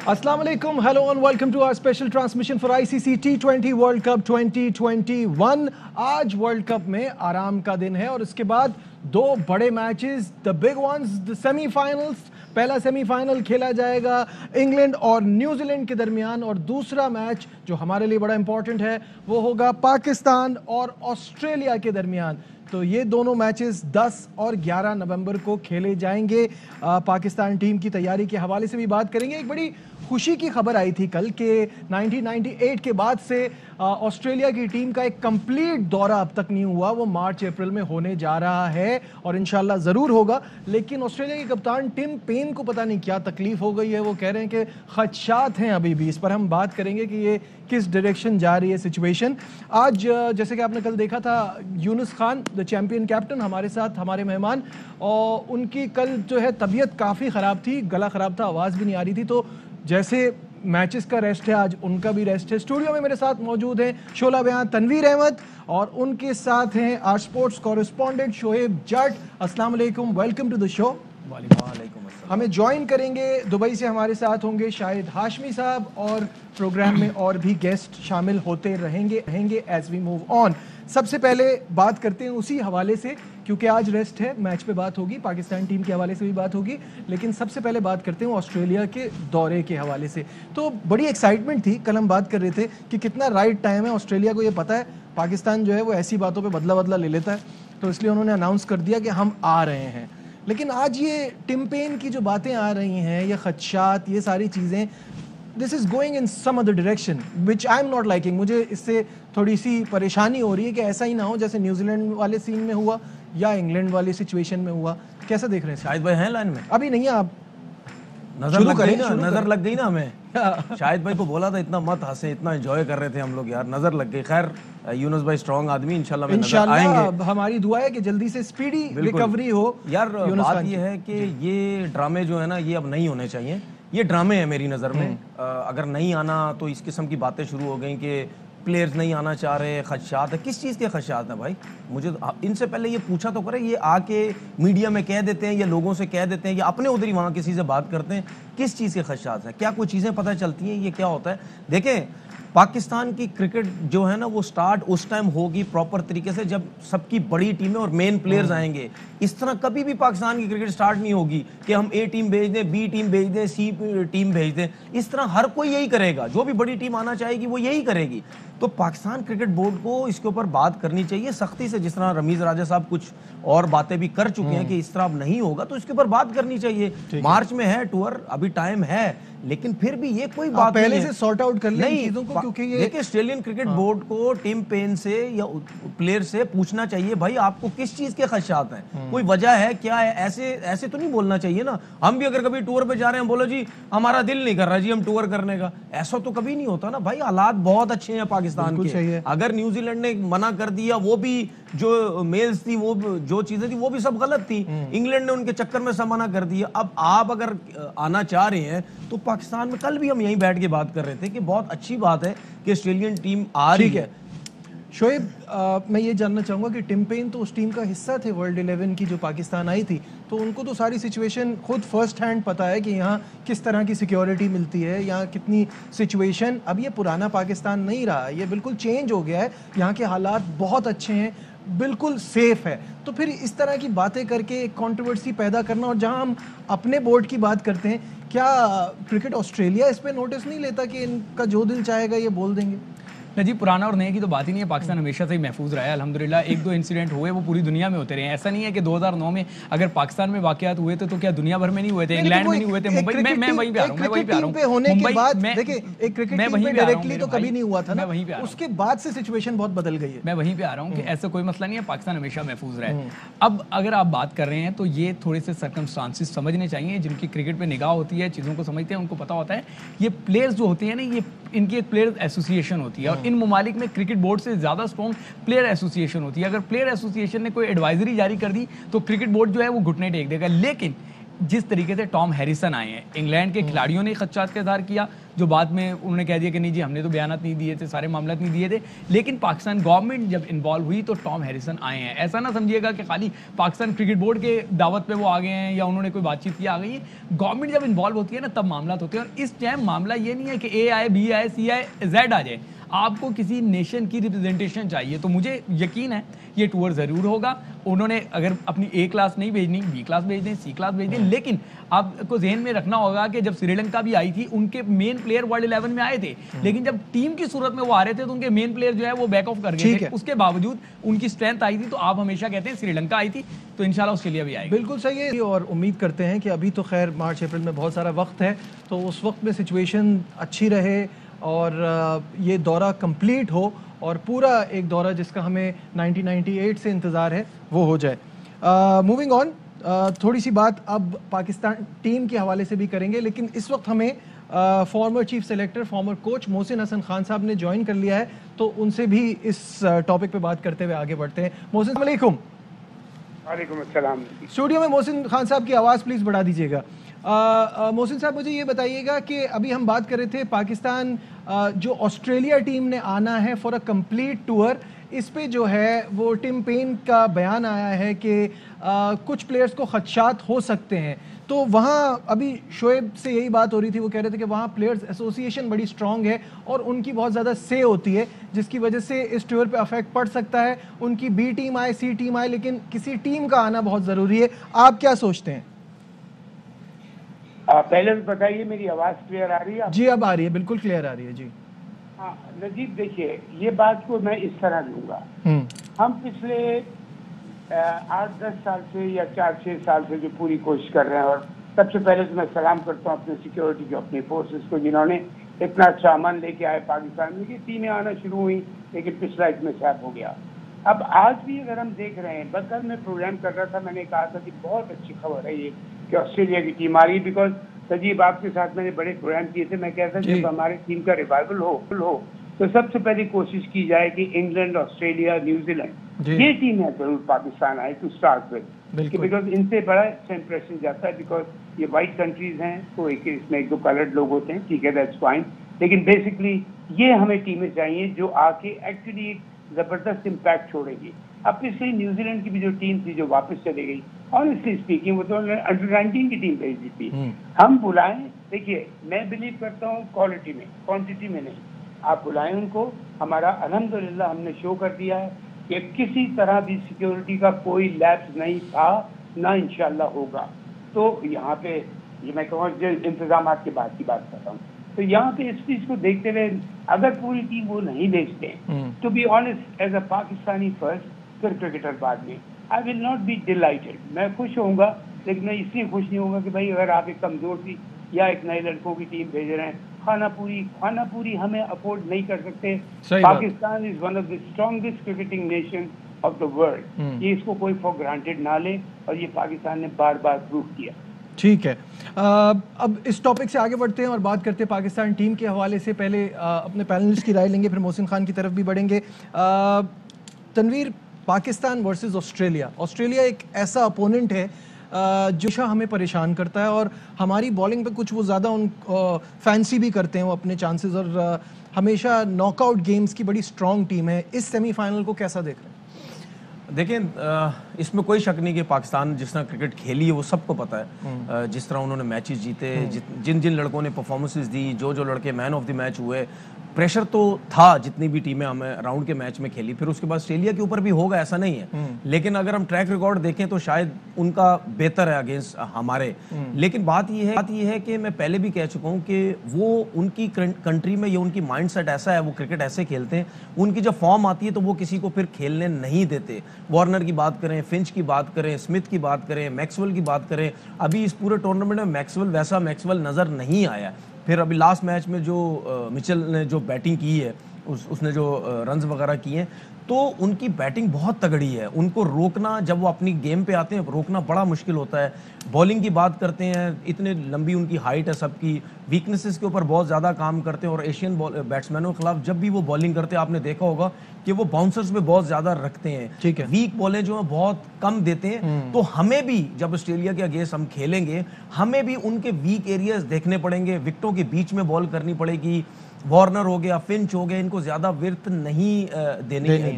Assalamu alaikum, hello and welcome to our special transmission for ICC T20 World Cup 2021। आज world cup में आराम का दिन है और इसके बाद दो बड़े matches, the big ones, the semifinals. पहला सेमीफाइनल खेला जाएगा इंग्लैंड और न्यूजीलैंड के दरमियान और दूसरा मैच जो हमारे लिए बड़ा इंपॉर्टेंट है वो होगा पाकिस्तान और ऑस्ट्रेलिया के दरमियान। तो ये दोनों मैचेस 10 और 11 नवंबर को खेले जाएंगे। पाकिस्तान टीम की तैयारी के हवाले से भी बात करेंगे। एक बड़ी खुशी की खबर आई थी कल कि 1998 के बाद से ऑस्ट्रेलिया की टीम का एक कंप्लीट दौरा अब तक नहीं हुआ, वो मार्च अप्रैल में होने जा रहा है और इंशाल्लाह ज़रूर होगा। लेकिन ऑस्ट्रेलिया के कप्तान टिम पेन को पता नहीं क्या तकलीफ हो गई है, वो कह रहे हैं कि खदशात हैं अभी भी। इस पर हम बात करेंगे कि ये किस डायरेक्शन जा रही है सिचुएशन। आज जैसे कि आपने कल देखा था, Yunus Khan the champion captain हमारे साथ, हमारे मेहमान, और उनकी कल जो है तबीयत काफ़ी ख़राब थी, गला ख़राब था, आवाज़ भी नहीं आ रही थी। तो जैसे मैचेस का रेस्ट है आज उनका भी रेस्ट है। स्टूडियो में मेरे साथ मौजूद हैं शोला बयान तनवीर अहमद और उनके साथ हैं आर स्पोर्ट्स कॉरेस्पॉन्डेंट शोएब जट। अस्सलाम वालेकुम, वेलकम टू द शो। वालेकुम। हमें ज्वाइन करेंगे दुबई से, हमारे साथ होंगे शाहिद हाशमी साहब और प्रोग्राम में और भी गेस्ट शामिल होते रहेंगे एज वी मूव ऑन। सबसे पहले बात करते हैं उसी हवाले से, क्योंकि आज रेस्ट है, मैच पे बात होगी, पाकिस्तान टीम के हवाले से भी बात होगी, लेकिन सबसे पहले बात करते हैं ऑस्ट्रेलिया के दौरे के हवाले से। तो बड़ी एक्साइटमेंट थी, कल हम बात कर रहे थे कि कितना राइट टाइम है। ऑस्ट्रेलिया को ये पता है पाकिस्तान जो है वो ऐसी बातों पे बदला ले लेता है, तो इसलिए उन्होंने अनाउंस कर दिया कि हम आ रहे हैं। लेकिन आज ये टिम पेन की जो बातें आ रही हैं, ये खदशात, ये सारी चीज़ें, this is going in some other direction which I am not liking. मुझे इससे थोड़ी सी परेशानी हो रही है कि ऐसा ही ना हो जैसे न्यूजीलैंड वाले सीन में हुआ या इंग्लैंड वाली सिचुएशन में हुआ। कैसा देख रहे हैं? शाहिद भाई हैं लाइन में? अभी नहीं है, आप नजर लग गई ना हमें। शाहिद भाई को बोला था इतना मत हंसे, इतना एंजॉय कर रहे थे हम लोग यार, नजर लग गई। खैर यूनुस भाई स्ट्रॉन्ग आदमी, इंशाल्लाह हमारी दुआ है कि जल्दी से स्पीडी रिकवरी हो। यार बात ये है कि ये ड्रामे जो है ना ये अब नहीं होने चाहिए, ये ड्रामे है मेरी नज़र में। अगर नहीं आना तो इस किस्म की बातें शुरू हो गई कि प्लेयर्स नहीं आना चाह रहे, खदशात है। किस चीज़ के खदशात हैं भाई? मुझे इनसे पहले ये पूछा तो करें, ये आके मीडिया में कह देते हैं या लोगों से कह देते हैं या अपने उधर ही वहाँ किसी से बात करते हैं, किस चीज़ के खदशात हैं? क्या कोई चीज़ें पता चलती हैं? ये क्या होता है? देखें, पाकिस्तान की क्रिकेट जो है ना वो स्टार्ट उस टाइम होगी प्रॉपर तरीके से जब सबकी बड़ी टीमें और मेन प्लेयर्स आएंगे। इस तरह कभी भी पाकिस्तान की क्रिकेट स्टार्ट नहीं होगी कि हम ए टीम भेज दें, बी टीम भेज दें, सी टीम भेज दें। इस तरह हर कोई यही करेगा, जो भी बड़ी टीम आना चाहेगी वो यही करेगी। तो पाकिस्तान क्रिकेट बोर्ड को इसके ऊपर बात करनी चाहिए सख्ती से, जिस तरह रमीज राजा साहब कुछ और बातें भी कर चुके हैं कि इस तरह अब नहीं होगा, तो इसके ऊपर बात करनी चाहिए। मार्च में है टूर, अभी टाइम है, लेकिन फिर भी ये कोई बात पहले से सॉर्ट आउट कर लें चीजों को, क्योंकि ये देखिए ऑस्ट्रेलियन क्रिकेट बोर्ड को टिम पेन से या प्लेयर से पूछना चाहिए, भाई आपको किस चीज के खदशात हैं, कोई वजह है, क्या है? ऐसे तो नहीं बोलना चाहिए ना। हम भी अगर कभी टूर पे जा रहे हैं, बोलो जी हमारा दिल नहीं कर रहा जी हम टूर करने का, ऐसा तो कभी नहीं होता ना भाई। हालात बहुत अच्छे हैं पाकिस्तान के। अगर न्यूजीलैंड ने मना कर दिया, वो भी जो मेल्स थी, वो जो चीजें थी वो भी सब गलत थी, इंग्लैंड ने उनके चक्कर में सब मना कर दिया। अब आप अगर आना चाह रहे हैं तो पाकिस्तान में, कल भी हम यहीं बैठ के बात कर रहे थे कि बहुत अच्छी बात है कि ऑस्ट्रेलियन टीम आ रही है। शोएब, मैं ये जानना चाहूँगा कि टिम पेन तो उस टीम का हिस्सा थे वर्ल्ड 11 की जो पाकिस्तान आई थी, तो उनको तो सारी सिचुएशन खुद फर्स्ट हैंड पता है कि यहाँ किस तरह की सिक्योरिटी मिलती है, यहाँ कितनी सिचुएशन। अब ये पुराना पाकिस्तान नहीं रहा, ये बिल्कुल चेंज हो गया है, यहाँ के हालात बहुत अच्छे हैं, बिल्कुल सेफ है। तो फिर इस तरह की बातें करके कंट्रोवर्सी पैदा करना, और जहां हम अपने बोर्ड की बात करते हैं, क्या क्रिकेट ऑस्ट्रेलिया इस पे नोटिस नहीं लेता कि इनका जो दिल चाहेगा ये बोल देंगे? नहीं जी, पुराना और नए की तो बात ही नहीं है। पाकिस्तान हमेशा से ही महफूज रहा है अल्हम्दुलिल्लाह। एक दो इंसिडेंट हुए वो पूरी दुनिया में होते रहे हैं। ऐसा नहीं है कि 2009 में अगर पाकिस्तान में वाकयात हुए थे तो क्या दुनिया भर में नहीं हुए थे, इंग्लैंड में नहीं हुए थे, मुंबई में। मैं वहीं पे आ रहा हूँ, उसके बाद से सिचुएशन बहुत बदल गई है। मैं वहीं पे आ रहा हूँ कि ऐसा कोई मसला नहीं है, पाकिस्तान हमेशा महफूज रहा है। अब अगर आप बात कर रहे हैं तो ये थोड़े से सर्कमस्टांसेस समझने चाहिए, जिनकी क्रिकेट पे निगाह होती है, चीज़ों को समझते हैं, उनको पता होता है ये प्लेयर्स जो होते हैं ना, ये इनकी एक प्लेयर्स एसोसिएशन होती है और इन ममालिक में क्रिकेट बोर्ड से ज़्यादा स्ट्रॉन्ग प्लेयर एसोसिएशन होती है। अगर प्लेयर एसोसिएशन ने कोई एडवाइजरी जारी कर दी तो क्रिकेट बोर्ड जो है वो घुटने टेक देगा। लेकिन जिस तरीके से टॉम हैरिसन आए हैं, इंग्लैंड के खिलाड़ियों ने खदशात का इजहार किया, जो बाद में उन्होंने कह दिया कि नहीं जी हमने तो बयानात नहीं दिए थे, सारे मामला नहीं दिए थे, लेकिन पाकिस्तान गवर्नमेंट जब इन्वॉल्व हुई तो टॉम हैरिसन आए हैं। ऐसा ना समझिएगा कि खाली पाकिस्तान क्रिकेट बोर्ड के दावत पे वो आ गए हैं या उन्होंने कोई बातचीत की आ गई है। गवर्नमेंट जब इन्वॉल्व होती है ना तब मामला होते हैं, और इस टाइम मामला ये नहीं है कि ए आए, बी आए, सी आए, जेड आ जाए, आपको किसी नेशन की रिप्रेजेंटेशन चाहिए। तो मुझे यकीन है ये टूर ज़रूर होगा। उन्होंने अगर अपनी ए क्लास नहीं भेजनी, बी क्लास भेज दें, सी क्लास भेज दें, लेकिन आपको जहन में रखना होगा कि जब श्रीलंका भी आई थी उनके मेन प्लेयर वर्ल्ड 11 में आए थे, लेकिन जब टीम की सूरत में वो आ रहे थे तो उनके मेन प्लेयर जो है वो बैक ऑफ कर गए थे। उसके बावजूद उनकी स्ट्रेंथ आई थी। तो आप हमेशा कहते हैं श्रीलंका आई थी तो इंशाल्लाह ऑस्ट्रेलिया भी आएगी। बिल्कुल सही है, और उम्मीद करते हैं कि अभी तो खैर मार्च अप्रैल में बहुत सारा वक्त है, तो उस वक्त में सिचुएशन अच्छी रहे और ये दौरा कंप्लीट हो और पूरा एक दौरा जिसका हमें 1998 से इंतज़ार है वो हो जाए। मूविंग ऑन, थोड़ी सी बात अब पाकिस्तान टीम के हवाले से भी करेंगे, लेकिन इस वक्त हमें former chief selector, former coach Mohsin Hasan Khan साहब ने ज्वाइन कर लिया है, तो उनसे भी इस टॉपिक पे बात करते हुए आगे बढ़ते हैं। मोहसिन वालेकुम। वालेकुम अस्सलाम। स्टूडियो में मोहसिन खान साहब की आवाज़ प्लीज़ बढ़ा दीजिएगा। मोहसिन साहब मुझे ये बताइएगा कि अभी हम बात कर रहे थे पाकिस्तान जो ऑस्ट्रेलिया टीम ने आना है फॉर अ कंप्लीट टूर, इस पे जो है वो टिम पेन का बयान आया है कि कुछ प्लेयर्स को खदशात हो सकते हैं। तो वहाँ अभी शोएब से यही बात हो रही थी, वो कह रहे थे कि वहाँ प्लेयर्स एसोसिएशन बड़ी स्ट्रांग है और उनकी बहुत ज़्यादा से होती है, जिसकी वजह से इस टूर पे अफेक्ट पड़ सकता है। उनकी बी टीम आए, सी टीम आए, लेकिन किसी टीम का आना बहुत ज़रूरी है। आप क्या सोचते हैं? पहले तो बताइए मेरी आवाज़ क्लियर आ रही है? जी अब आ रही है, बिल्कुल क्लियर आ रही है जी। हाँ नजीब, देखिए ये बात को मैं इस तरह लूँगा, हम पिछले 8-10 साल से या 4-6 साल से जो पूरी कोशिश कर रहे हैं, और सबसे पहले तो मैं सलाम करता हूँ अपने सिक्योरिटी के, अपने फोर्सेस को, जिन्होंने इतना अच्छा अमन लेके आए पाकिस्तान में कि टीमें आना शुरू हुई, लेकिन पिछला इसमें सैप हो गया। अब आज भी अगर हम देख रहे हैं, बस कल मैं प्रोग्राम कर रहा था, मैंने कहा था कि बहुत अच्छी खबर है ये कि ऑस्ट्रेलिया की टीम आ रही है, बिकॉज सजीब आपके साथ मैंने बड़े प्रोग्राम किए थे, मैं कहता जब हमारी टीम का रिवाइवल हो तो सबसे पहले कोशिश की जाए कि इंग्लैंड, ऑस्ट्रेलिया, न्यूजीलैंड ये टीमें जरूर पाकिस्तान आए टू स्टार्ट विद, बिकॉज इनसे बड़ा अच्छा इंप्रेशन जाता है, बिकॉज ये वाइट कंट्रीज हैं, तो इसमें एक दो कलर्ड लोग होते हैं, ठीक है, दैट्स फाइन, लेकिन बेसिकली ये हमें टीमें चाहिए जो आके एक्चुअली एक जबरदस्त इम्पैक्ट छोड़ेगी। अब पिछली न्यूजीलैंड की भी जो टीम थी जो वापस चली गई, ऑनेस्टली स्पीकिंग वो तो अंडर 19 की टीम भेजी थी। हम बुलाएं, देखिए मैं बिलीव करता हूँ क्वालिटी में, क्वांटिटी में नहीं। आप बुलाएं उनको, हमारा अल्हम्दुलिल्लाह हमने शो कर दिया है कि किसी तरह भी सिक्योरिटी का कोई लैप्स नहीं था, ना इंशाल्लाह होगा। तो यहाँ पे ये मैं कहूँ इंतजाम के बाद की बात कर रहा हूँ, तो यहाँ पे इस चीज को देखते हुए अगर पूरी टीम वो नहीं भेजते, to be honest as a Pakistani first, फिर क्रिकेटर बाद में, I will not be delighted. मैं खुश होऊंगा, लेकिन मैं इसलिए खुश नहीं होऊंगा कि भाई अगर आप एक कमजोर सी या एक नए लड़कों की टीम भेज रहे हैं, खाना पूरी हमें अफोर्ड नहीं कर सकते। Pakistan is one of the strongest cricketing nation of the world, ये इसको कोई फॉर ग्रांटेड ना ले, और ये पाकिस्तान ने बार बार प्रूव किया। ठीक है, अब इस टॉपिक से आगे बढ़ते हैं और बात करते हैं पाकिस्तान टीम के हवाले से। पहले अपने पैनलिस्ट की राय लेंगे, फिर मोहसिन खान की तरफ भी बढ़ेंगे। तनवीर, पाकिस्तान वर्सेस ऑस्ट्रेलिया एक ऐसा अपोनेंट है जो हमें परेशान करता है, और हमारी बॉलिंग पे कुछ वो ज़्यादा फैंसी भी करते हैं वो अपने चांसेस, और हमेशा नॉकआउट गेम्स की बड़ी स्ट्रॉन्ग टीम है। इस सेमीफाइनल को कैसा देख रहे हैं? देखें, इसमें कोई शक नहीं कि पाकिस्तान जिस तरह क्रिकेट खेली है वो सबको पता है। जिस तरह उन्होंने मैचेस जीते, जिन जिन लड़कों ने परफॉर्मेंसेस दी, जो लड़के मैन ऑफ द मैच हुए, प्रेशर तो था जितनी भी टीमें हमें राउंड के मैच में खेली। फिर उसके बाद ऑस्ट्रेलिया के ऊपर भी होगा, ऐसा नहीं है, लेकिन अगर हम ट्रैक रिकॉर्ड देखें तो शायद उनका बेहतर है अगेंस्ट हमारे। लेकिन बात यह है कि मैं पहले भी कह चुका हूं कि वो उनकी कंट्री में, ये उनकी माइंडसेट ऐसा है, वो क्रिकेट ऐसे खेलते हैं, उनकी जब फॉर्म आती है तो वो किसी को फिर खेलने नहीं देते। वार्नर की बात करें, फिंच की बात करें, स्मिथ की बात करें, मैक्सवेल की बात करें, अभी इस पूरे टूर्नामेंट में मैक्सवेल नजर नहीं आया। फिर अभी लास्ट मैच में जो मिचेल ने जो बैटिंग की है उसने जो रन्स वगैरह किए हैं, तो उनकी बैटिंग बहुत तगड़ी है। उनको रोकना, जब वो अपनी गेम पे आते हैं, रोकना बड़ा मुश्किल होता है। बॉलिंग की बात करते हैं, इतने लंबी उनकी हाइट है सबकी, वीकनेसेस के ऊपर बहुत ज़्यादा काम करते हैं। और एशियन बैट्समैनों के खिलाफ जब भी वो बॉलिंग करते हैं, आपने देखा होगा कि वो बाउंसर्स पे बहुत ज़्यादा रखते हैं, ठीक है। वीक बॉलें जो है बहुत कम देते हैं। तो हमें भी जब ऑस्ट्रेलिया के अगेंस्ट हम खेलेंगे, हमें भी उनके वीक एरियाज देखने पड़ेंगे, विकेटों के बीच में बॉल करनी पड़ेगी। वार्नर हो गया, फिंच हो गया, इनको ज्यादा विर्थ नहीं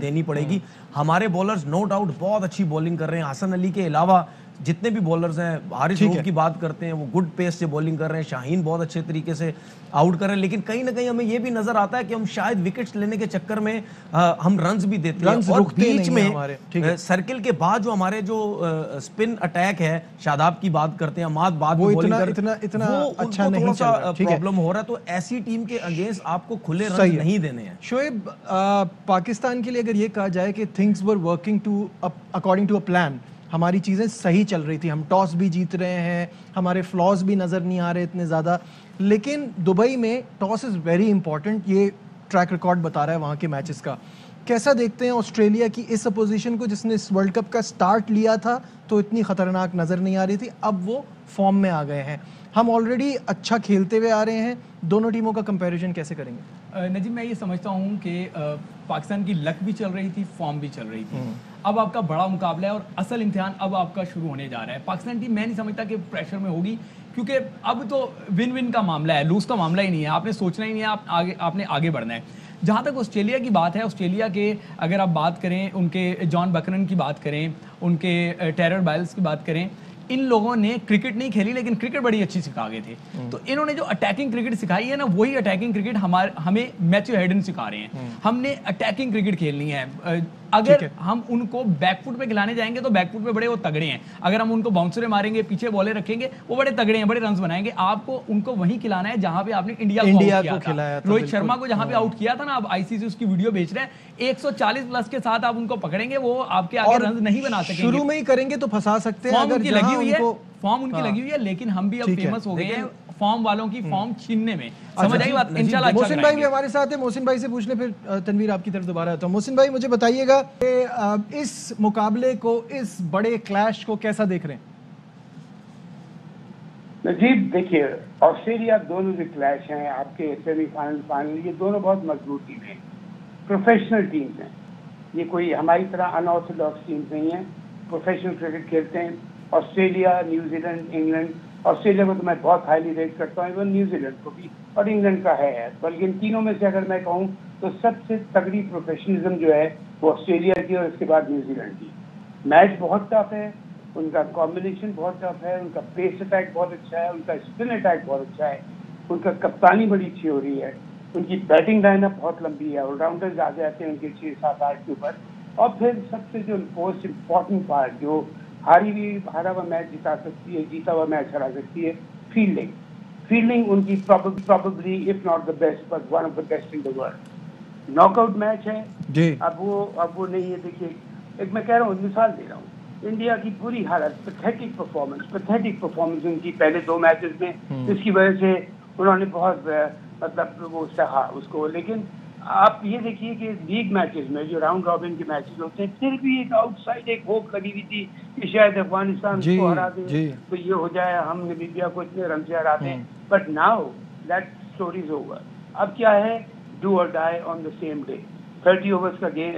देनी पड़ेगी। हमारे बॉलर्स नो डाउट बहुत अच्छी बॉलिंग कर रहे हैं। हसन अली के अलावा जितने भी बॉलर्स हैं, हारिस रऊफ की बात करते हैं, वो गुड पेस से बॉलिंग कर रहे हैं। शाहीन बहुत अच्छे तरीके से आउट कर रहे हैं। लेकिन कहीं ना कहीं हमें ये भी नजर आता है कि हम शायद विकेट्स लेने के चक्कर में हम रन्स भी देते हैं। और बीच में सर्किल के बाद जो हमारे जो स्पिन अटैक है, शादाब की बात करते हैं, अमाद बाद में बॉलिंग इतना अच्छा नहीं चल रहा, प्रॉब्लम हो रहा है। तो ऐसी टीम के अगेंस्ट आपको खुले रन नहीं देने हैं। शोएब, पाकिस्तान के लिए अगर ये कहा जाए कि things were working according to a plan, हमारी चीज़ें सही चल रही थी, हम टॉस भी जीत रहे हैं, हमारे फ्लॉज भी नज़र नहीं आ रहे इतने ज़्यादा, लेकिन दुबई में टॉस इज़ वेरी इंपॉर्टेंट, ये ट्रैक रिकॉर्ड बता रहा है वहाँ के मैचेस का। कैसा देखते हैं ऑस्ट्रेलिया की इस अपोजिशन को, जिसने इस वर्ल्ड कप का स्टार्ट लिया था तो इतनी ख़तरनाक नज़र नहीं आ रही थी, अब वो फॉर्म में आ गए हैं, हम ऑलरेडी अच्छा खेलते हुए आ रहे हैं, दोनों टीमों का कंपैरिजन कैसे करेंगे? नजीब, मैं ये समझता हूँ कि पाकिस्तान की लक भी चल रही थी, फॉर्म भी चल रही थी। अब आपका बड़ा मुकाबला है और असल इम्तिहान अब आपका शुरू होने जा रहा है। पाकिस्तान टीम मैं नहीं समझता कि प्रेशर में होगी, क्योंकि अब तो विन विन का मामला है, लूज का मामला ही नहीं है। आपने सोचना ही नहीं है, आपने आगे बढ़ना है। जहाँ तक ऑस्ट्रेलिया की बात है, ऑस्ट्रेलिया के अगर आप बात करें, उनके जॉन बकरन की बात करें, उनके टेरर बाइल्स की बात करें, इन लोगों ने क्रिकेट नहीं खेली लेकिन क्रिकेट बड़ी अच्छी सिखा गए थे। तो इन्होंने जो अटैकिंग क्रिकेट सिखाई है ना, वही अटैकिंग क्रिकेट हमें मैथ्यू हेडन सिखा रहे हैं। हमने अटैकिंग क्रिकेट खेलनी है। अगर हम उनको बैकफुट पे खिलाने जाएंगे तो बैकफुट पे बड़े वो तगड़े हैं, अगर हम उनको बाउंसरे मारेंगे, पीछे बॉले रखेंगे, वो बड़े तगड़े हैं, बड़े रन्स बनाएंगे। आपको उनको वहीं खिलाना है जहां पे आपने इंडिया को खिलाया था। रोहित शर्मा को जहां पे आउट किया था ना, अब आईसीसी उसकी वीडियो बेच रहे हैं, 140 प्लस के साथ आप उनको पकड़ेंगे, वो आपके आगे रन नहीं बना सकेंगे। शुरू में ही करेंगे तो फंसा सकते हैं। फॉर्म उनकी लगी हुई है, लेकिन हम भी अब फेमस हो गए हैं फॉर्म वालों की फॉर्म छीनने में। समझ आई बात? इंशाल्लाह। मोहसिन भाई भी हमारे साथ है, मोहसिन भाई से पूछ ले, फिर तनवीर आपकी तरफ दोबारा आता हूं। मोहसिन भाई, मुझे बताइएगा कि इस मुकाबले को, इस बड़े क्लैश को कैसा देख रहे हैं? नजीब, देखिए, ऑस्ट्रेलिया दोनों जो क्लैश हैं आपके सेमीफाइनल फाइनल, ये दोनों बहुत मजबूत टीम है, प्रोफेशनल टीम्स हैं। ये कोई हमारी तरह अनऑर्थोडॉक्स टीम्स नहीं है, प्रोफेशनल क्रिकेट खेलते हैं। ऑस्ट्रेलिया, न्यूजीलैंड, इंग्लैंड, ऑस्ट्रेलिया को तो मैं बहुत हाईली रेट करता हूँ, इवन न्यूजीलैंड को भी, और इंग्लैंड का है। बल्कि इन तीनों में से अगर मैं कहूँ तो सबसे तगड़ी प्रोफेशनलिज्म जो है वो ऑस्ट्रेलिया की, और इसके बाद न्यूजीलैंड की। मैच बहुत टफ है, उनका कॉम्बिनेशन बहुत टफ है, उनका पेस अटैक बहुत अच्छा है, उनका स्पिन अटैक बहुत अच्छा है, उनका कप्तानी बड़ी अच्छी हो रही है, उनकी बैटिंग लाइनअप बहुत लंबी है, ऑलराउंडर्स आ जाते हैं उनके 6, 7, 8 के ऊपर। और फिर सबसे जो मोस्ट इम्पॉर्टेंट पार्ट, जो हारा हुआ मैच जिता सकती है, जीता हुआ मैच हरा सकती है, फील्डिंग उनकी probably if not the best but one of the best in the world. Knockout match है जी। अब वो नहीं है। देखिए, एक मैं कह रहा हूँ, मिसाल दे रहा हूँ, इंडिया की पूरी हालत, पैथेटिक परफॉर्मेंस उनकी पहले 2 मैचेस में, जिसकी वजह से उन्होंने बहुत मतलब वो सहा उसको। लेकिन आप ये देखिए कि लीग मैचेस में, जो राउंड रॉबिन के मैचेस होते हैं, फिर भी एक आउटसाइड एक होप लगी हुई थी कि शायद अफगानिस्तान को हरा दे, तो ये हो जाए, हम नामीबिया को इतने रन से हरा दें। But now that story is over. अब क्या है, do or die on the same day. 30 overs का गेम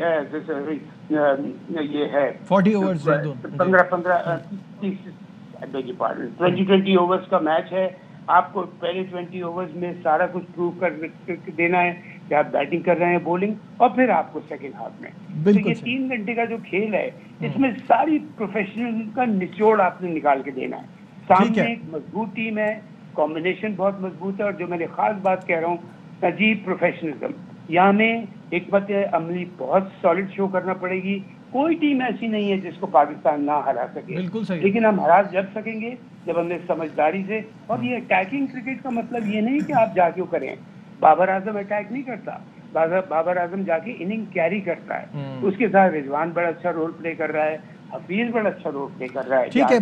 ये है, 40 ओवर्स, 20 ओवर्स का मैच है। आपको पहले 20 ओवर्स में सारा कुछ प्रूव कर देना है कि आप बैटिंग कर रहे हैं, बॉलिंग, और फिर आपको सेकंड हाफ में। तो ये 3 घंटे का जो खेल है, इसमें सारी प्रोफेशनल का निचोड़ आपने निकाल के देना है। सामने एक मजबूत टीम है, कॉम्बिनेशन बहुत मजबूत है, और जो मैंने खास बात कह रहा हूँ, अजीब प्रोफेशनलिज्म। यहाँ में हिकमत अमली बहुत सॉलिड शो करना पड़ेगी। कोई टीम ऐसी नहीं है जिसको पाकिस्तान ना हरा सके, बिल्कुल सही। लेकिन हम हरा जब सकेंगे जब हमने समझदारी से, और ये अटैकिंग क्रिकेट का मतलब ये नहीं कि आप जाके करें। बाबर आजम अटैक नहीं करता, बाबर आजम जाके इनिंग कैरी करता है। उसके साथ रिजवान बड़ा अच्छा रोल प्ले कर रहा है, हफीज बड़ा अच्छा रोल प्ले कर रहा है। ठीक है,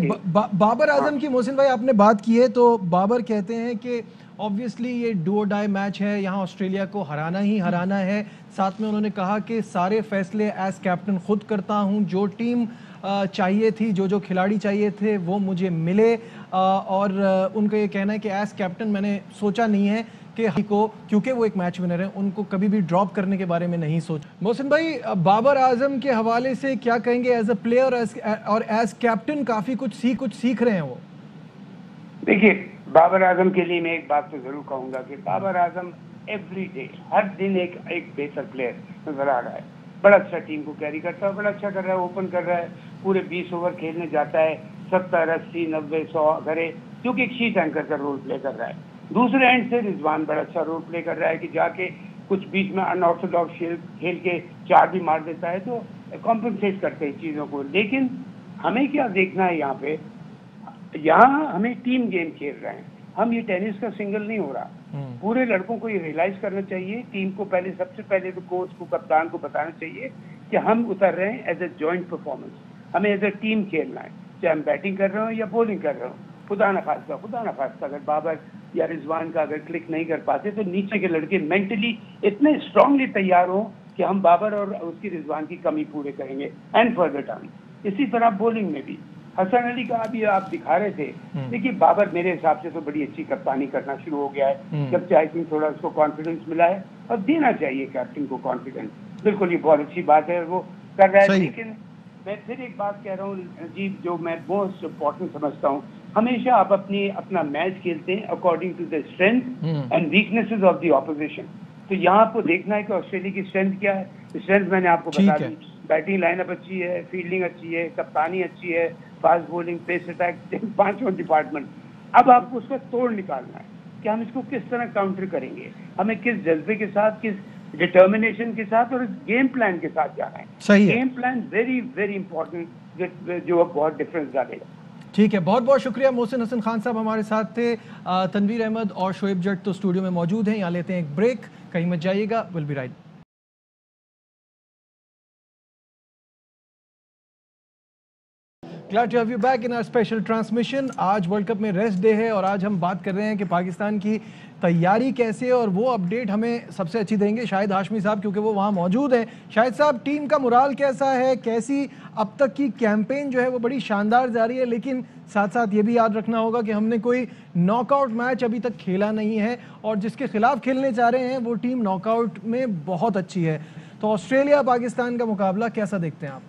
बाबर आजम की मोहसिन भाई आपने बात की है, तो बाबर कहते हैं कि ऑब्वियसली ये डू और डाई मैच है, यहाँ ऑस्ट्रेलिया को हराना ही हराना है। साथ में उन्होंने कहा कि सारे फैसले एज कैप्टन खुद करता हूँ, जो टीम चाहिए थी, जो खिलाड़ी चाहिए थे वो मुझे मिले, और उनका ये कहना है कि एज कैप्टन मैंने सोचा नहीं है कि को, क्योंकि वो एक मैच विनर है, उनको कभी भी ड्रॉप करने के बारे में नहीं सोचा। मोहसिन भाई, बाबर आजम के हवाले से क्या कहेंगे एज अ प्लेयर और एज कैप्टन? काफी कुछ सीख रहे हैं वो। देखिए, बाबर आजम के लिए मैं एक बात तो जरूर कहूंगा कि बाबर आजम एवरी डे, हर दिन एक बेहतर प्लेयर नजर आ रहा है। बड़ा अच्छा टीम को कैरी करता है, बड़ा अच्छा कर रहा है, ओपन कर रहा है, पूरे 20 ओवर खेलने जाता है, 70, 80, 90, 100 करे, क्योंकि एक शीट एंकर का रोल प्ले कर रहा है। दूसरे एंड से रिजवान बड़ा अच्छा रोल प्ले कर रहा है कि जाके कुछ बीच में अनऑर्थोडॉक्स खेल के 4 भी मार देता है, तो कॉम्पनसेट करते हैं चीज़ों को। लेकिन हमें क्या देखना है यहाँ पे, यहाँ हमें टीम गेम खेल रहे हैं हम, ये टेनिस का सिंगल नहीं हो रहा। पूरे लड़कों को ये रियलाइज करना चाहिए, टीम को पहले, सबसे पहले तो कोच को, कप्तान को बताना चाहिए कि हम उतर रहे हैं एज ए जॉइंट परफॉर्मेंस, हमें एज ए टीम खेलना है, चाहे हम बैटिंग कर रहे हो या बॉलिंग कर रहे हो। खुदा न खास्ता अगर बाबर या रिजवान का अगर क्लिक नहीं कर पाते तो नीचे के लड़के मेंटली इतने स्ट्रांगली तैयार हो कि हम बाबर और उसकी रिजवान की कमी पूरे करेंगे एंड फर्दर टाइम। इसी तरह बॉलिंग में भी हसन अली का अभी आप दिखा रहे थे, देखिए बाबर मेरे हिसाब से तो बड़ी अच्छी कप्तानी करना शुरू हो गया है, जब से आई थिंक थोड़ा उसको कॉन्फिडेंस मिला है, और देना चाहिए कैप्टन को कॉन्फिडेंस। बिल्कुल ये बहुत अच्छी बात है, वो कर रहा है। लेकिन मैं फिर एक बात कह रहा हूँ जी, जो मैं मोस्ट इम्पोर्टेंट समझता हूँ, हमेशा आप अपना मैच खेलते हैं according to the strength and weaknesses of the opposition. तो यहाँ आपको देखना है कि ऑस्ट्रेलिया की स्ट्रेंथ क्या है। स्ट्रेंथ मैंने आपको बता दी, बैटिंग लाइनअप अच्छी है, फील्डिंग अच्छी है, कप्तानी अच्छी है, fast bowling, pace attack, 5 department. अब आपको उसका तोड़ निकालना है कि हम इसको किस तरह काउंटर करेंगे, हमें किस जज्बे के साथ, किस डिटर्मिनेशन के साथ और गेम प्लान के साथ जाना है। सही है, game plan very very important, जो बहुत डिफरेंस डालेगा। ठीक है, बहुत बहुत शुक्रिया। मोहसिन हसन खान साहब हमारे साथ थे, तनवीर अहमद और शोएब जट तो स्टूडियो में मौजूद हैं। यहाँ लेते हैं एक ब्रेक, कहीं मत जाइएगा, will be right. Glad to have you back in our special transmission। आज वर्ल्ड कप में रेस्ट डे है और आज हम बात कर रहे हैं कि पाकिस्तान की तैयारी कैसे है, और वो अपडेट हमें सबसे अच्छी देंगे शाहिद हाशमी साहब, क्योंकि वो वहाँ मौजूद हैं। शाहिद साहब, टीम का मोराल कैसा है, कैसी अब तक की कैंपेन जो है वो बड़ी शानदार जारी है, लेकिन साथ साथ ये भी याद रखना होगा कि हमने कोई नॉकआउट मैच अभी तक खेला नहीं है, और जिसके खिलाफ खेलने जा रहे हैं वो टीम नॉकआउट में बहुत अच्छी है। तो ऑस्ट्रेलिया पाकिस्तान का मुकाबला कैसा देखते हैं आप?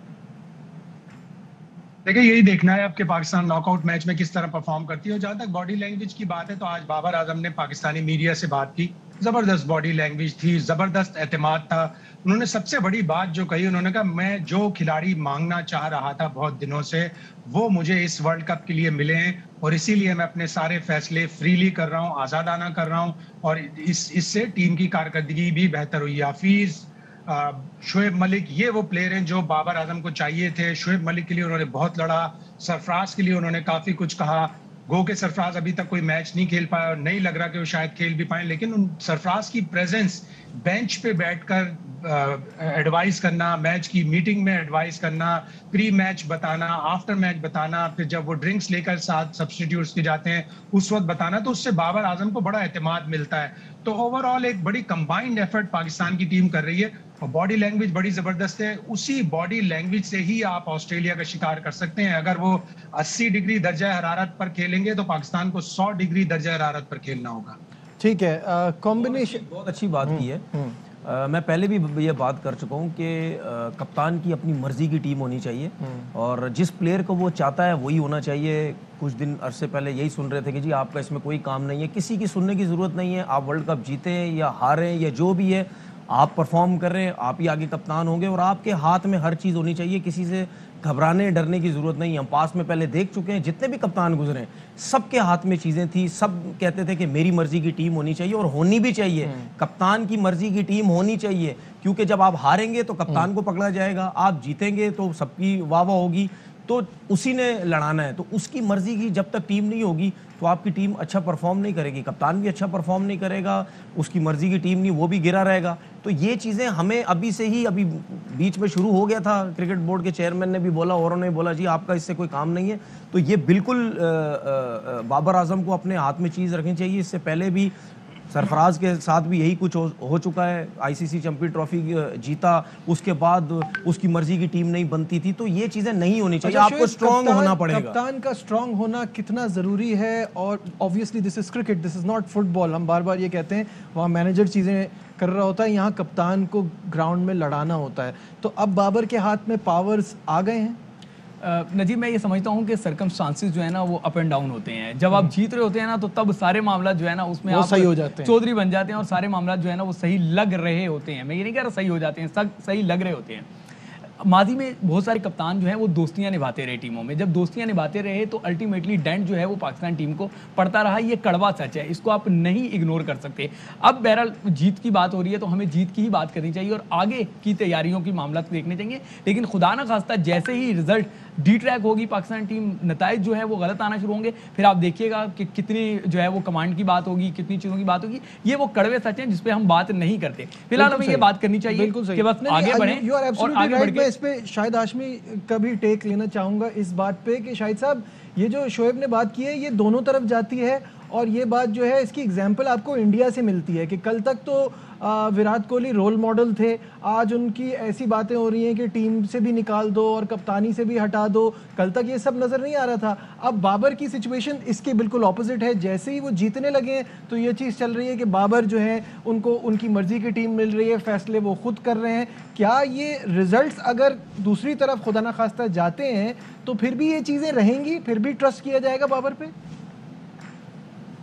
देखिए, यही देखना है आपके पाकिस्तान नॉकआउट मैच में किस तरह परफॉर्म करती है। और जहां तक बॉडी लैंग्वेज की बात है, तो आज बाबर आजम ने पाकिस्तानी मीडिया से बात की, जबरदस्त बॉडी लैंग्वेज थी, जबरदस्त एतमाद था। उन्होंने सबसे बड़ी बात जो कही, उन्होंने कहा मैं जो खिलाड़ी मांगना चाह रहा था बहुत दिनों से, वो मुझे इस वर्ल्ड कप के लिए मिले हैं, और इसीलिए मैं अपने सारे फैसले फ्रीली कर रहा हूँ, आजादाना कर रहा हूँ, और इससे टीम की कारकर्दगी भी बेहतर हुई। हाफिज, शोएब मलिक, ये वो प्लेयर हैं जो बाबर आजम को चाहिए थे। शोएब मलिक के लिए उन्होंने बहुत लड़ा, सरफराज के लिए उन्होंने काफी कुछ कहा। गो के सरफराज अभी तक कोई मैच नहीं खेल पाया और नहीं लग रहा कि वो शायद खेल भी पाए, लेकिन उन सरफराज की प्रेजेंस, बेंच पे बैठकर एडवाइस करना, मैच की मीटिंग में एडवाइस करना, प्री मैच बताना, आफ्टर मैच बताना, फिर जब वो ड्रिंक्स लेकर साथ सब्स्टिट्यूट्स के जाते हैं उस वक्त बताना, तो उससे बाबर आजम को बड़ा एतमाद मिलता है। तो ओवरऑल एक बड़ी कंबाइंड एफर्ट पाकिस्तान की टीम कर रही है, और बॉडी लैंग्वेज बड़ी जबरदस्त है। उसी बॉडी लैंग्वेज से ही आप ऑस्ट्रेलिया का शिकार कर सकते हैं। अगर वो 80 डिग्री दर्जा हरारत पर खेलेंगे तो पाकिस्तान को 100 डिग्री दर्जा हरारत पर खेलना होगा। ठीक है, कॉम्बिनेशन बहुत अच्छी बात की है। मैं पहले भी ये बात कर चुका हूँ कि कप्तान की अपनी मर्जी की टीम होनी चाहिए, और जिस प्लेयर को वो चाहता है वही होना चाहिए। कुछ दिन अरसे पहले यही सुन रहे थे कि जी आपका इसमें कोई काम नहीं है, किसी की सुनने की ज़रूरत नहीं है। आप वर्ल्ड कप जीतें या हारें या जो भी है, आप परफॉर्म कर रहे हैं, आप ही आगे कप्तान होंगे, और आपके हाथ में हर चीज़ होनी चाहिए। किसी से घबराने डरने की ज़रूरत नहीं है। हम पास में पहले देख चुके हैं, जितने भी कप्तान गुजरे हैं सबके हाथ में चीज़ें थी, सब कहते थे कि मेरी मर्जी की टीम होनी चाहिए, और होनी भी चाहिए। कप्तान की मर्जी की टीम होनी चाहिए, क्योंकि जब आप हारेंगे तो कप्तान को पकड़ा जाएगा, आप जीतेंगे तो सबकी वाह वाह होगी, तो उसी ने लड़ाना है। तो उसकी मर्जी की जब तक टीम नहीं होगी तो आपकी टीम अच्छा परफॉर्म नहीं करेगी, कप्तान भी अच्छा परफॉर्म नहीं करेगा, उसकी मर्जी की टीम नहीं, वो भी गिरा रहेगा। तो ये चीज़ें हमें अभी से ही, अभी बीच में शुरू हो गया था, क्रिकेट बोर्ड के चेयरमैन ने भी बोला, औरों ने बोला जी आपका इससे कोई काम नहीं है, तो ये बिल्कुल बाबर आजम को अपने हाथ में चीज़ रखनी चाहिए। इससे पहले भी सरफराज के साथ भी यही कुछ हो चुका है, आईसीसी चैंपियन ट्रॉफी जीता, उसके बाद उसकी मर्जी की टीम नहीं बनती थी, तो ये चीजें नहीं होनी चाहिए। आपको स्ट्रांग होना पड़ेगा। कप्तान का स्ट्रांग होना कितना जरूरी है, और obviously this is cricket, this is not football. हम बार बार ये कहते हैं, वहाँ मैनेजर चीजें कर रहा होता है, यहाँ कप्तान को ग्राउंड में लड़ाना होता है। तो अब बाबर के हाथ में पावर्स आ गए हैं। नजीब, मैं ये समझता हूँ कि सर्कमस्टांसेस जो है ना वो अप एंड डाउन होते हैं। जब आप जीत रहे होते हैं ना तो तब सारे मामला जो है ना उसमें आप सही हो जाते हैं, चौधरी बन जाते हैं, और सारे मामला जो है ना वो सही लग रहे होते हैं। मैं ये नहीं कह रहा सही हो जाते हैं, सही लग रहे होते हैं। माजी में बहुत सारे कप्तान जो हैं वो दोस्तियां निभाते रहे टीमों में। जब दोस्तियां निभाते रहे तो अल्टीमेटली डेंट जो है वो पाकिस्तान टीम को पड़ता रहा। ये कड़वा सच है, इसको आप नहीं इग्नोर कर सकते। अब बहरहाल जीत की बात हो रही है तो हमें जीत की ही बात करनी चाहिए और आगे की तैयारियों की मामला देखने चाहिए। लेकिन खुदा ना खास्ता जैसे ही रिजल्ट डी ट्रैक होगी पाकिस्तान टीम, नताइज जो है वो गलत आना शुरू होंगे, फिर आप देखिएगा कि कितनी जो है वो कमांड की बात होगी, कितनी चीज़ों की बात होगी। ये वो कड़वे सच हैं जिसपे हम बात नहीं करते। फिलहाल हमें ये बात करनी चाहिए कि बस आगे बढ़ें और आगे बढ़ के। इस पे शायद हाशमी का भी टेक लेना चाहूंगा इस बात पे कि शाहिद साहब, ये जो शोएब ने बात की है ये दोनों तरफ जाती है, और ये बात जो है इसकी एग्जाम्पल आपको इंडिया से मिलती है कि कल तक तो विराट कोहली रोल मॉडल थे, आज उनकी ऐसी बातें हो रही हैं कि टीम से भी निकाल दो और कप्तानी से भी हटा दो। कल तक ये सब नजर नहीं आ रहा था। अब बाबर की सिचुएशन इसके बिल्कुल ऑपोजिट है। जैसे ही वो जीतने लगे हैं तो ये चीज़ चल रही है कि बाबर जो है उनको उनकी मर्जी की टीम मिल रही है, फैसले वो खुद कर रहे हैं। क्या ये रिजल्ट्स अगर दूसरी तरफ खुदा ना खास्ता जाते हैं तो फिर भी ये चीज़ें रहेंगी, फिर भी ट्रस्ट किया जाएगा बाबर पे?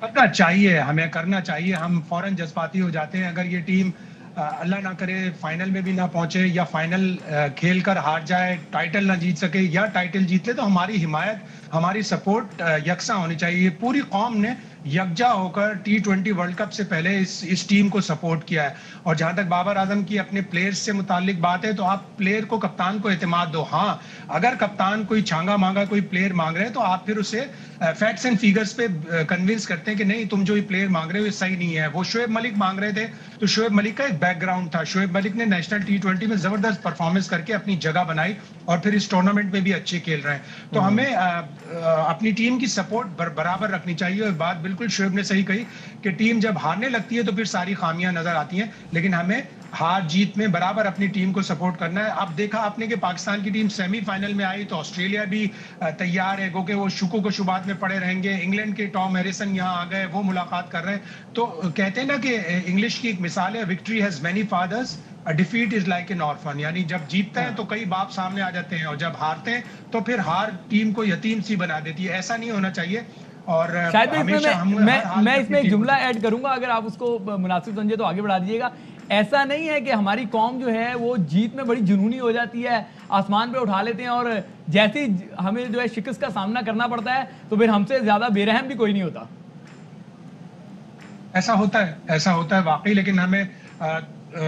करना चाहिए, हमें करना चाहिए। हम फौरन जज्बाती हो जाते हैं अगर ये टीम अल्लाह ना करे फाइनल में भी ना पहुंचे या फाइनल खेल कर हार जाए, टाइटल ना जीत सके या टाइटल जीत ले, तो हमारी हिमायत, हमारी सपोर्ट यकसा होनी चाहिए। पूरी कौम ने यकजा होकर T20 वर्ल्ड कप से पहले इस टीम को सपोर्ट किया है। और जहां तक बाबर आजम की अपने प्लेयर्स से मुतालिक बात है तो आप प्लेयर को, कप्तान को एतमाद दो। हाँ, अगर कप्तान कोई छांगा मांगा कोई प्लेयर मांग रहे हैं तो आप फिर उसे फैक्ट्स एंड फिगर्स पे कन्विंस करते हैं कि नहीं, तुम जो ये प्लेयर मांग रहे हो ये सही नहीं है। वो शोएब मलिक मांग रहे थे तो शोएब मलिक का एक बैकग्राउंड था। शोएब मलिक ने नेशनल T20 में जबरदस्त परफॉर्मेंस करके अपनी जगह बनाई और फिर इस टूर्नामेंट में भी अच्छे खेल रहे हैं। तो हमें अपनी टीम की सपोर्ट बराबर रखनी चाहिए। और बात बिल्कुल शोएब ने सही कही कि टीम जब हारने लगती है तो फिर सारी खामियां नजर आती हैं, लेकिन हमें हार जीत में बराबर अपनी टीम को सपोर्ट करना है। अब देखा आपने कि पाकिस्तान की टीम सेमीफाइनल में आई तो ऑस्ट्रेलिया भी तैयार है, क्योंकि वो शुकू को शुबात में पड़े रहेंगे। इंग्लैंड के टॉम हैरिसन यहाँ आ गए, वो मुलाकात कर रहे हैं। तो कहते हैं ना कि इंग्लिश की एक मिसाल है, victory has many fathers, a defeat is like an orphan. यानी जब जीतते हैं तो कई बाप सामने आ जाते हैं और जब हारते हैं तो फिर हार टीम को यतीम सी बना देती है। ऐसा नहीं होना चाहिए। और शायद मैं इसमें एक जुमला ऐड करूंगा, अगर आप उसको मुनासिब समझे तो आगे बढ़ा दीजिएगा। ऐसा नहीं है कि हमारी कौम जो है वो जीत में बड़ी जुनूनी हो जाती है, आसमान पे उठा लेते हैं, और जैसे ही हमें जो है शिकस्त का सामना करना पड़ता है तो फिर हमसे ज्यादा बेरहम भी कोई नहीं होता। ऐसा होता है वाकई। लेकिन हमें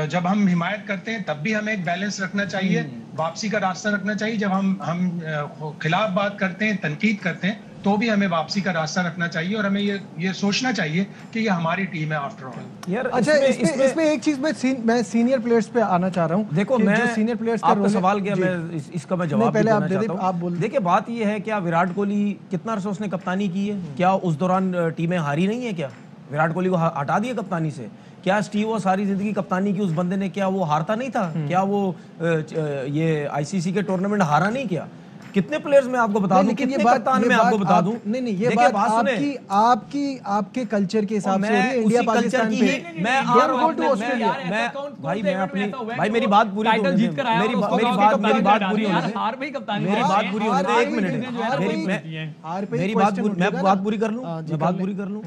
जब हम हिमायत करते हैं तब भी हमें एक बैलेंस रखना चाहिए, वापसी का रास्ता रखना चाहिए। जब हम खिलाफ बात करते हैं, तनकीद करते हैं, तो भी हमें वापसी का रास्ता रखना चाहिए और हमें ये सोचना चाहिए कि ये हमारी टीम है आफ्टर ऑल। यार अच्छा, इसमें एक चीज मैं सीनियर प्लेयर्स पे आना चाह रहा हूँ। देखो, मैं सीनियर प्लेयर्स का आपका सवाल किया, मैं इसका मैं जवाब पहले देना चाहता हूं। आप बोल। देखिए, बात ये है, क्या विराट कोहली कितना अर्सा उसने कप्तानी की है? क्या उस दौरान टीमें हारी नहीं है? क्या विराट कोहली को हटा दिया कप्तानी से? क्या स्टीव वो सारी जिंदगी कप्तानी की उस बंदे ने, क्या वो हारता नहीं था? क्या वो ये आईसीसी के टूर्नामेंट हारा नहीं? क्या कितने प्लेयर्स मैं आपको बता दूं, कितने कप्तान मैं आपको बता दूं? नहीं, ये बात आपके कल्चर के हिसाब से हो रही है, इंडिया पाकिस्तान पे। भाई मेरी बात पूरी होने दे, मेरी बात पूरी होने कर लूं।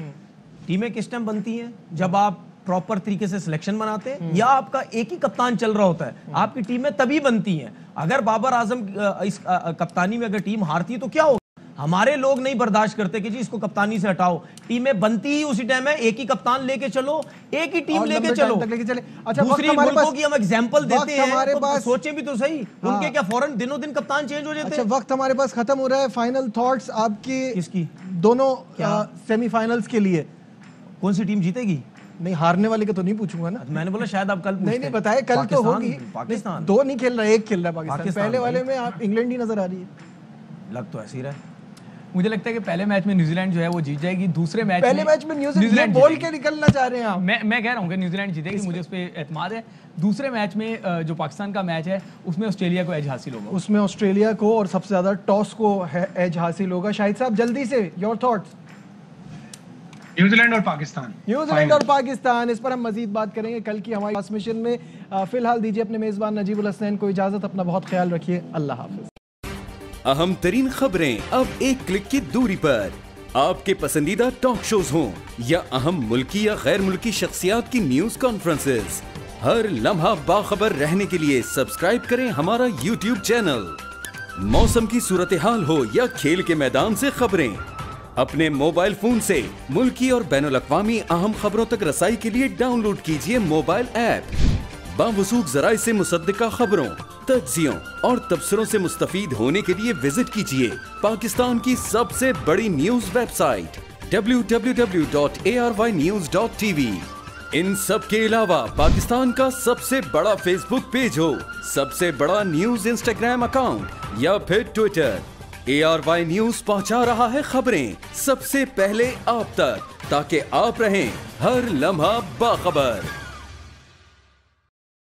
टीमें किस टाइम बनती हैं? जब आप प्रॉपर तरीके से सिलेक्शन बनाते हैं या आपका एक ही कप्तान चल रहा होता है। आपकी टीमें तभी बनती हैं। अगर बाबर आजम इस कप्तानी में अगर टीम हारती है तो क्या होगा? हमारे लोग नहीं बर्दाश्त करते कि जी इसको कप्तानी से हटाओ। टीमें बनती ही उसी टाइम है, एक ही कप्तान लेके चलो, एक ही टीम लेके चलो। अच्छा, दूसरी मुल्कों की हम एग्जांपल देते हैं, हमारे पास सोचें भी तो सही, उनके क्या फौरन दिनों दिन कप्तान चेंज हो जाते हैं? अच्छा, वक्त हमारे पास खत्म हो रहा है। फाइनल थॉट्स आपकी किसकी? दोनों सेमीफाइनल्स के लिए कौन सी टीम जीतेगी? नहीं, हारने वाले का तो नहीं पूछूंगा ना। मैंने बोला शायद आप कल पूछते। नहीं बताया, कल तो होगी। पाकिस्तान 2 नहीं खेल रहा, 1 खेल रहा है पाकिस्तान। पहले वाले में आप इंग्लैंड ही नजर आ रही है। लग तो ऐसे ही रहा। मुझे लगता है कि पहले मैच में न्यूजीलैंड जो है वो जीत जाएगी, दूसरे मैच पहले मैच में न्यूजीलैंड बोल के निकलना चाह रहे हैं आप। मैं कह रहा हूँ कि न्यूजीलैंड जीतेगी, मुझे उस पर एतमाद है। दूसरे मैच में जो पाकिस्तान का मैच है उसमें ऑस्ट्रेलिया को एज हासिल होगा। उसमें ऑस्ट्रेलिया को और सबसे ज्यादा टॉस को एज हासिल होगा। शाहिद साहब जल्दी से योर थॉट्स। न्यूजीलैंड और पाकिस्तान। न्यूजीलैंड और पाकिस्तान, इस पर हम मजीद बात करेंगे कल की हमारी ट्रांसमिशन में। फिलहाल दीजिए अपने मेजबान नजीबुल हसनैन को इजाजत। अपना बहुत ख्याल रखिए। अल्लाह हाफिज। अहम तरीन खबरें अब एक क्लिक की दूरी पर। आपके पसंदीदा टॉक शोज हों या अहम मुल्की या गैर मुल्की शख्सियात की न्यूज कॉन्फ्रेंसेस, हर लम्हा बाखबर रहने के लिए सब्सक्राइब करें हमारा YouTube चैनल। मौसम की सूरत हाल हो या खेल के मैदान से खबरें, अपने मोबाइल फोन से मुल्की और बैनुल-अक़वामी अहम खबरों तक रसाई के लिए डाउनलोड कीजिए मोबाइल ऐप। बावसूख ज़राए से मुसद्दिका खबरों, तज्ज़ियों और तबसरों से मुस्तफ़ीद होने के लिए विजिट कीजिए पाकिस्तान की सबसे बड़ी न्यूज वेबसाइट www.arynews.tv। इन सब के अलावा पाकिस्तान का सबसे बड़ा फेसबुक पेज हो, सबसे बड़ा न्यूज इंस्टाग्राम अकाउंट या फिर ट्विटर, ARY न्यूज पहुंचा रहा है खबरें सबसे पहले आप तक, ताकि आप रहें हर लम्हा बाखबर।